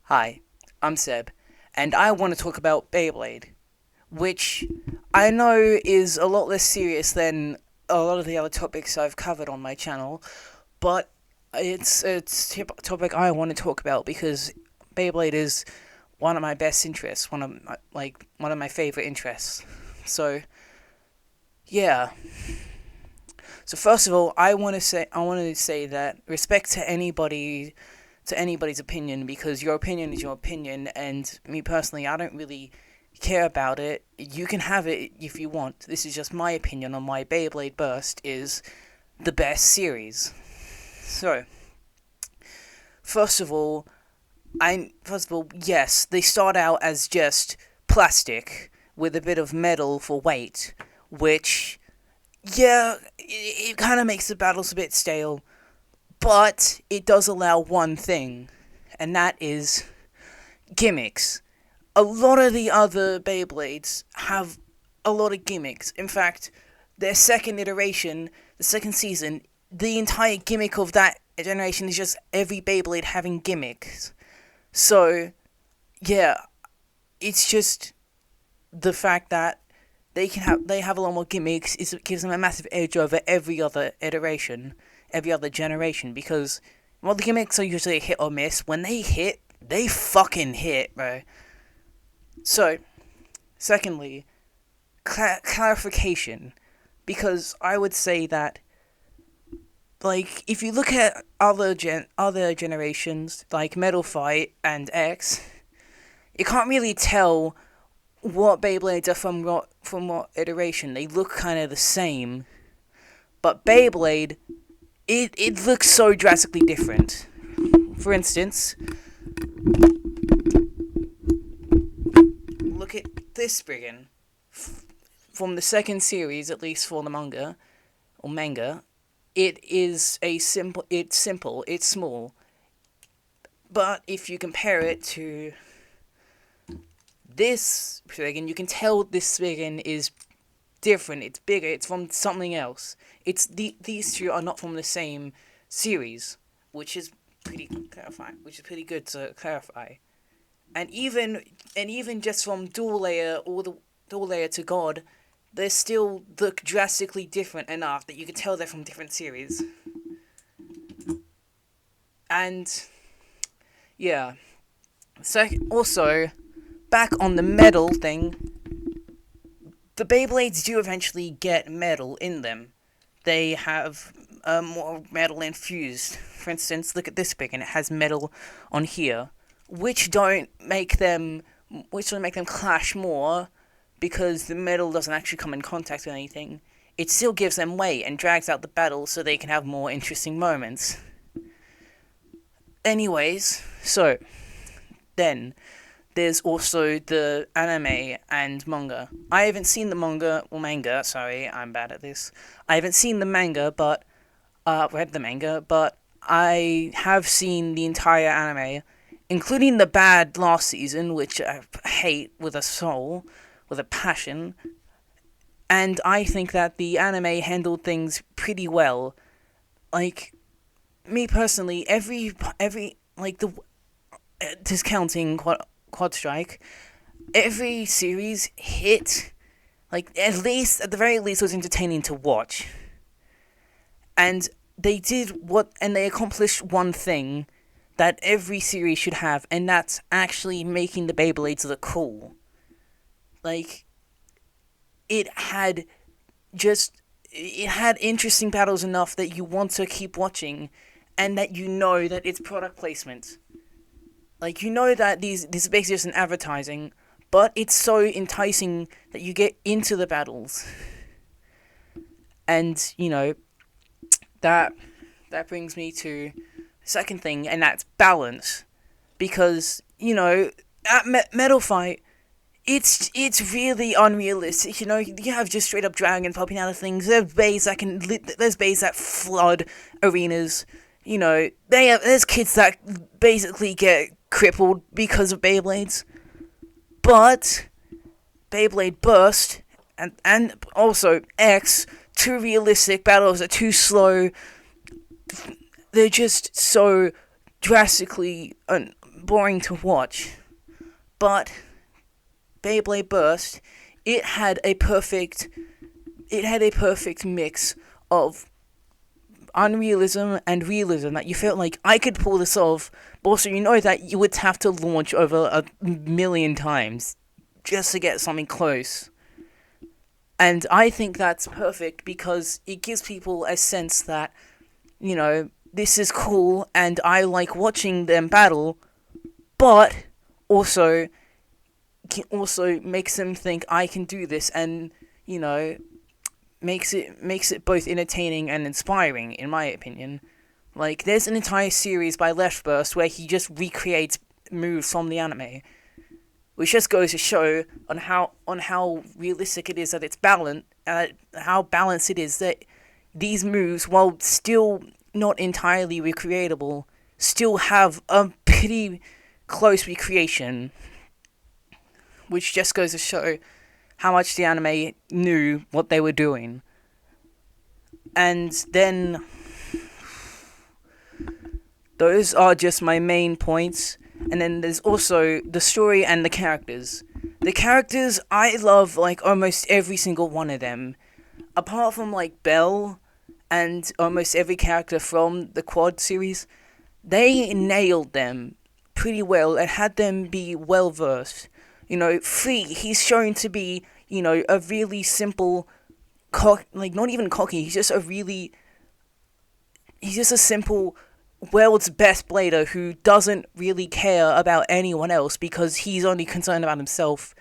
Hi, I'm Seb, and I want to talk about Beyblade, which I know is a lot less serious than a lot of the other topics I've covered on my channel, but it's a topic I want to talk about because Beyblade is one of my best interests, one of my favorite interests. So yeah. So first of all, I want to say that respect to anybody's opinion, because your opinion is your opinion, and me personally, I don't really care about it. You can have it if you want. This is just my opinion on why Beyblade Burst is the best series. So, first of all, yes, they start out as just plastic with a bit of metal for weight, which, yeah, it kind of makes the battles a bit stale, but it does allow one thing, and that is gimmicks. A lot of the other Beyblades have a lot of gimmicks. In fact, their second iteration, the second season, the entire gimmick of that generation is just every Beyblade having gimmicks. So, yeah, it's just the fact that they have a lot more gimmicks. It gives them a massive edge over every other iteration, every other generation, because well, the gimmicks are usually hit or miss. When they hit, they fucking hit, bro. So, secondly, clarification, because I would say that, like, if you look at other generations like Metal Fight and X, you can't really tell what Beyblades are from what iteration. They look kind of the same, but Beyblade, it looks so drastically different. For instance, look at this Spriggan. From the second series, at least for the manga, it's simple, it's small. But if you compare it to this Spriggan, you can tell this Spriggan is different, it's bigger, it's from something else. These two are not from the same series, which is pretty good to clarify. And even just from dual layer or the dual layer to God, they still look drastically different enough that you can tell they're from different series. And yeah. So also, back on the metal thing, the Beyblades do eventually get metal in them. They have more metal infused. For instance, look at this big, and it has metal on here, which don't make them clash more, because the metal doesn't actually come in contact with anything. It still gives them weight and drags out the battle so they can have more interesting moments. Anyways, so then there's also the anime and manga. I haven't seen the manga, sorry, I'm bad at this. I haven't seen the manga, but, read the manga, but I have seen the entire anime, including the bad last season, which I hate with a soul, with a passion. And I think that the anime handled things pretty well. Like, me personally, like, discounting Quad Strike, every series hit, like, at the very least, was entertaining to watch. And they accomplished one thing that every series should have, and that's actually making the Beyblades look cool. Like, it had interesting battles enough that you want to keep watching, and that you know that it's product placement. Like, you know that this is basically just an advertising, but it's so enticing that you get into the battles. And, that brings me to the second thing, and that's balance. Because, at Metal Fight, it's really unrealistic. You have just straight up dragon popping out of things. There's bays that flood arenas. There's kids that basically get crippled because of Beyblades. But Beyblade Burst and also X, too realistic, battles are too slow. They're just so drastically boring to watch, but Beyblade Burst, it had a perfect mix of unrealism and realism, that you felt like I could pull this off, but also you know that you would have to launch over a million times just to get something close. And I think that's perfect because it gives people a sense that, this is cool and I like watching them battle, but also makes them think I can do this, and makes it both entertaining and inspiring, in my opinion. Like, there's an entire series by Left Burst where he just recreates moves from the anime, which just goes to show on how realistic it is that it's balanced, how balanced it is that these moves, while still not entirely recreatable, still have a pretty close recreation, which just goes to show how much the anime knew what they were doing. And then, those are just my main points. And then there's also the story and the characters. The characters, I love, like, almost every single one of them. Apart from, like, Belle and almost every character from the Quad series, they nailed them pretty well and had them be well-versed. Free, he's shown to be, a really simple, not even cocky, he's just a simple, world's best blader who doesn't really care about anyone else because he's only concerned about himself.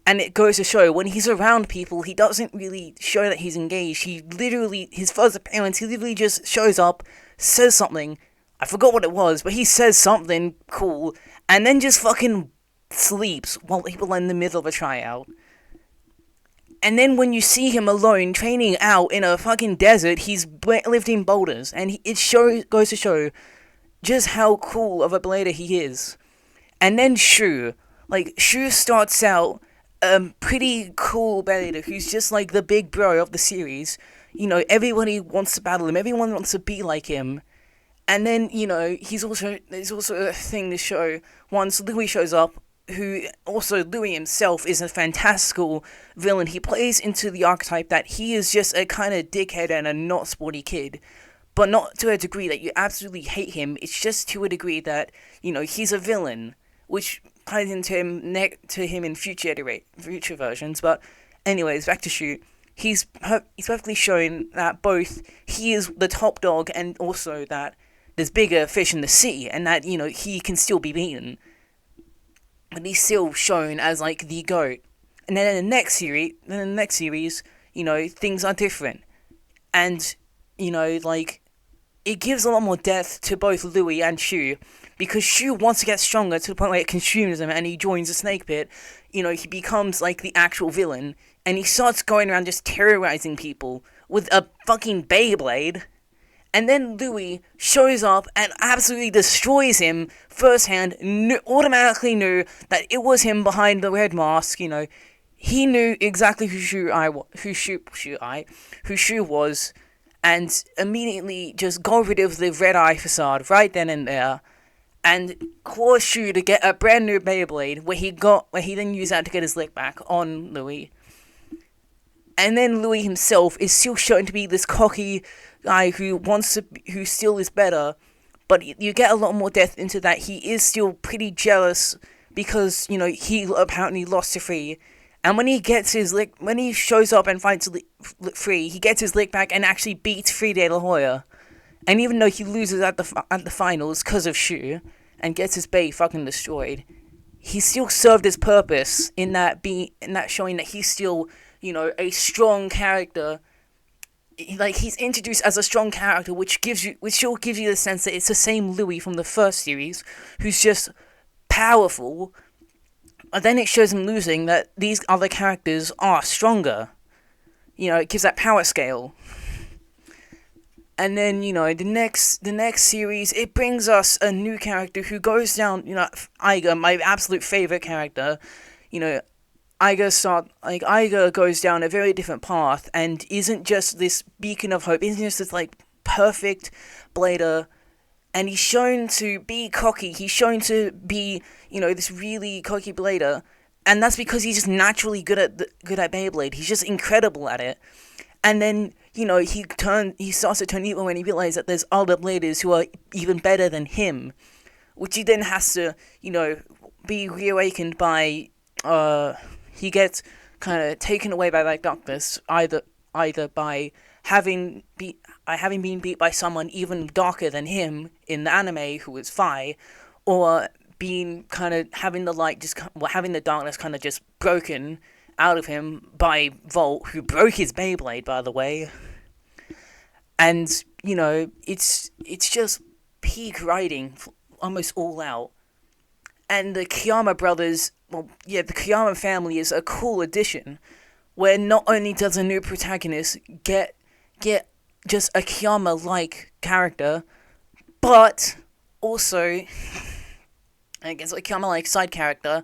And it goes to show, when he's around people, he doesn't really show that he's engaged. His first appearance, he literally just shows up, says something, I forgot what it was, but he says something cool, and then just fucking sleeps while people are in the middle of a tryout. And then when you see him alone training out in a fucking desert, he's lifting boulders, and goes to show just how cool of a blader he is. And then Shu starts out pretty cool blader who's just like the big bro of the series. Everybody wants to battle him, everyone wants to be like him. And then, there's also a thing to show once Louis shows up, who also, Louis himself is a fantastical villain. He plays into the archetype that he is just a kind of dickhead and a not sporty kid, but not to a degree that you absolutely hate him. It's just to a degree that, he's a villain, which ties into him in future versions. But anyways, back to Shu. He's perfectly shown that both he is the top dog and also that there's bigger fish in the sea, and that, he can still be beaten. But he's still shown as, like, the GOAT. And then in the next series, things are different. And, it gives a lot more depth to both Louis and Shu, because Shu wants to get stronger to the point where it consumes him, and he joins the snake pit. He becomes, like, the actual villain, and he starts going around just terrorizing people with a fucking Beyblade. And then Louis shows up and absolutely destroys him firsthand, automatically knew that it was him behind the red mask, He knew exactly who Shu was, and immediately just got rid of the red eye facade right then and there, and caused Shu to get a brand new Beyblade, where he then used that to get his lick back on Louis. And then Louis himself is still shown to be this cocky guy who still is better, but you get a lot more depth into that. He is still pretty jealous because, he apparently lost to Free. And when he shows up and fights Free, he gets his lick back and actually beats Free De La Hoya. And even though he loses at the finals because of Shu and gets his Bay fucking destroyed, he still served his purpose in that showing that he's still, a strong character. Like, he's introduced as a strong character, which still gives you the sense that it's the same Louis from the first series, who's just powerful. But then it shows him losing that these other characters are stronger. It gives that power scale. And then, the next series, it brings us a new character who goes down, Iga, my absolute favorite character. Iga goes down a very different path and isn't just this beacon of hope, isn't just this, like, perfect blader and he's shown to be cocky. He's shown to be, this really cocky blader, and that's because he's just naturally good at Beyblade. He's just incredible at it. And then, he starts to turn evil when he realizes that there's other bladers who are even better than him, which he then has to, be reawakened by, he gets kind of taken away by that darkness, either by having been beat by someone even darker than him in the anime, who was Fi, or being kind of having the darkness kind of just broken out of him by Volt, who broke his Beyblade, by the way. And it's just peak writing, almost all out. And the Kiyama brothers, the Kiyama family is a cool addition, where not only does a new protagonist get just a Kiyama-like character, but also, I guess, a Kiyama-like side character,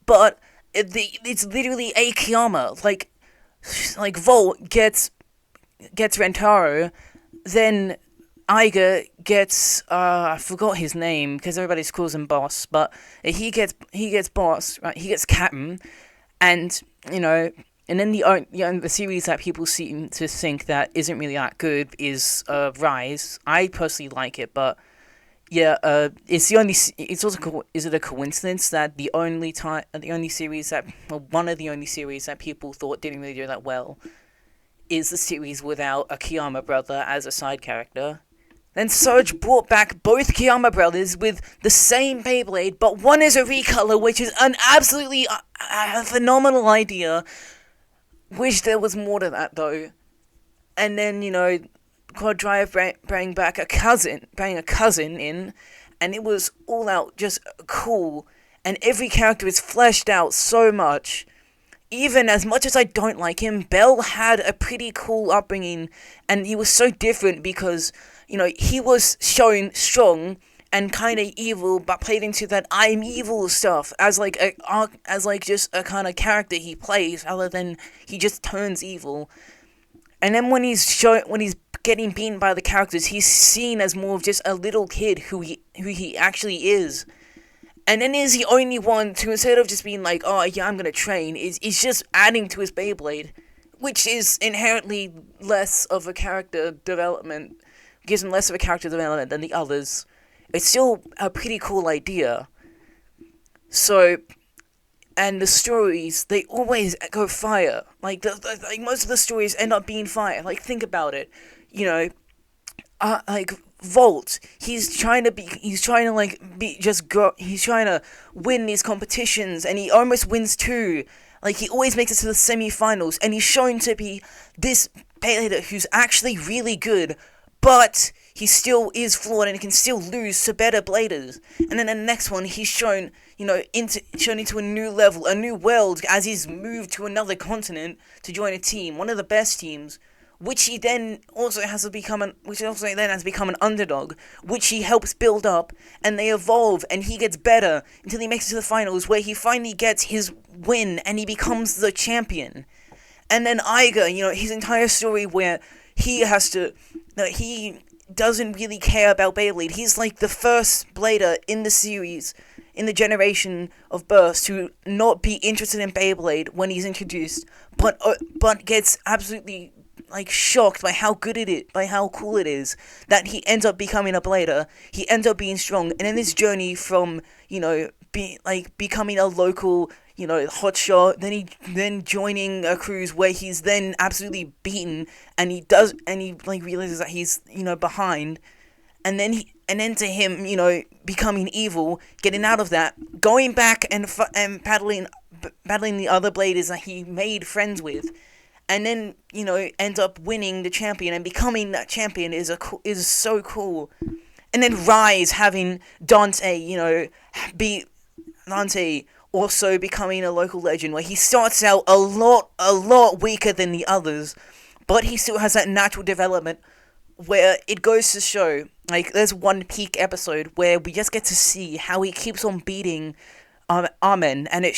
but it's literally a Kiyama. Like Volt gets Rentaro, then Iga gets I forgot his name because everybody calls him Boss, but he gets Boss, right? He gets Captain, and and then the series that people seem to think that isn't really that good is Rise. I personally like it, but it's the only. It's also is it a coincidence that one of the only series that people thought didn't really do that well is the series without a Kiyama brother as a side character? Then Surge brought back both Kiyama brothers with the same Beyblade, but one is a recolor, which is an absolutely phenomenal idea. Wish there was more to that, though. And then, Quad Drive bring a cousin in, and it was all out just cool, and every character is fleshed out so much. Even as much as I don't like him, Bell had a pretty cool upbringing, and he was so different because, he was shown strong and kind of evil, but played into that I'm evil stuff as just a kind of character he plays, rather than he just turns evil. And then when he's getting beaten by the characters, he's seen as more of just a little kid who he actually is. And then is the only one to, instead of just being like, oh yeah, I'm gonna train, is just adding to his Beyblade, which is inherently less of a character development, gives him less of a character development than the others. It's still a pretty cool idea. So, and the stories, they always go fire. Like most of the stories end up being fire. Like, think about it. Volt, he's trying to win these competitions, and he almost wins too. Like, he always makes it to the semi-finals, and he's shown to be this Beylader who's actually really good, but he still is flawed and he can still lose to better bladers. And then the next one, he's shown into a new level, a new world, as he's moved to another continent to join a team, one of the best teams, which he then also has become an underdog, which he helps build up, and they evolve, and he gets better until he makes it to the finals, where he finally gets his win, and he becomes the champion. And then Iga, his entire story where he doesn't really care about Beyblade. He's like the first blader in the series, in the generation of Burst, to not be interested in Beyblade when he's introduced, but gets absolutely shocked by how good it is, by how cool it is, that he ends up becoming a blader. He ends up being strong, and in this journey from becoming a local hotshot, then joining a cruise where he's then absolutely beaten, and he realizes that he's behind, and then to him becoming evil, getting out of that, going back and battling the other bladers that he made friends with, and then ends up winning the champion and becoming that champion is so cool. And then Rise having Dante beat Dante, also becoming a local legend, where he starts out a lot weaker than the others, but he still has that natural development, where it goes to show, there's one peak episode where we just get to see how he keeps on beating Amen, and it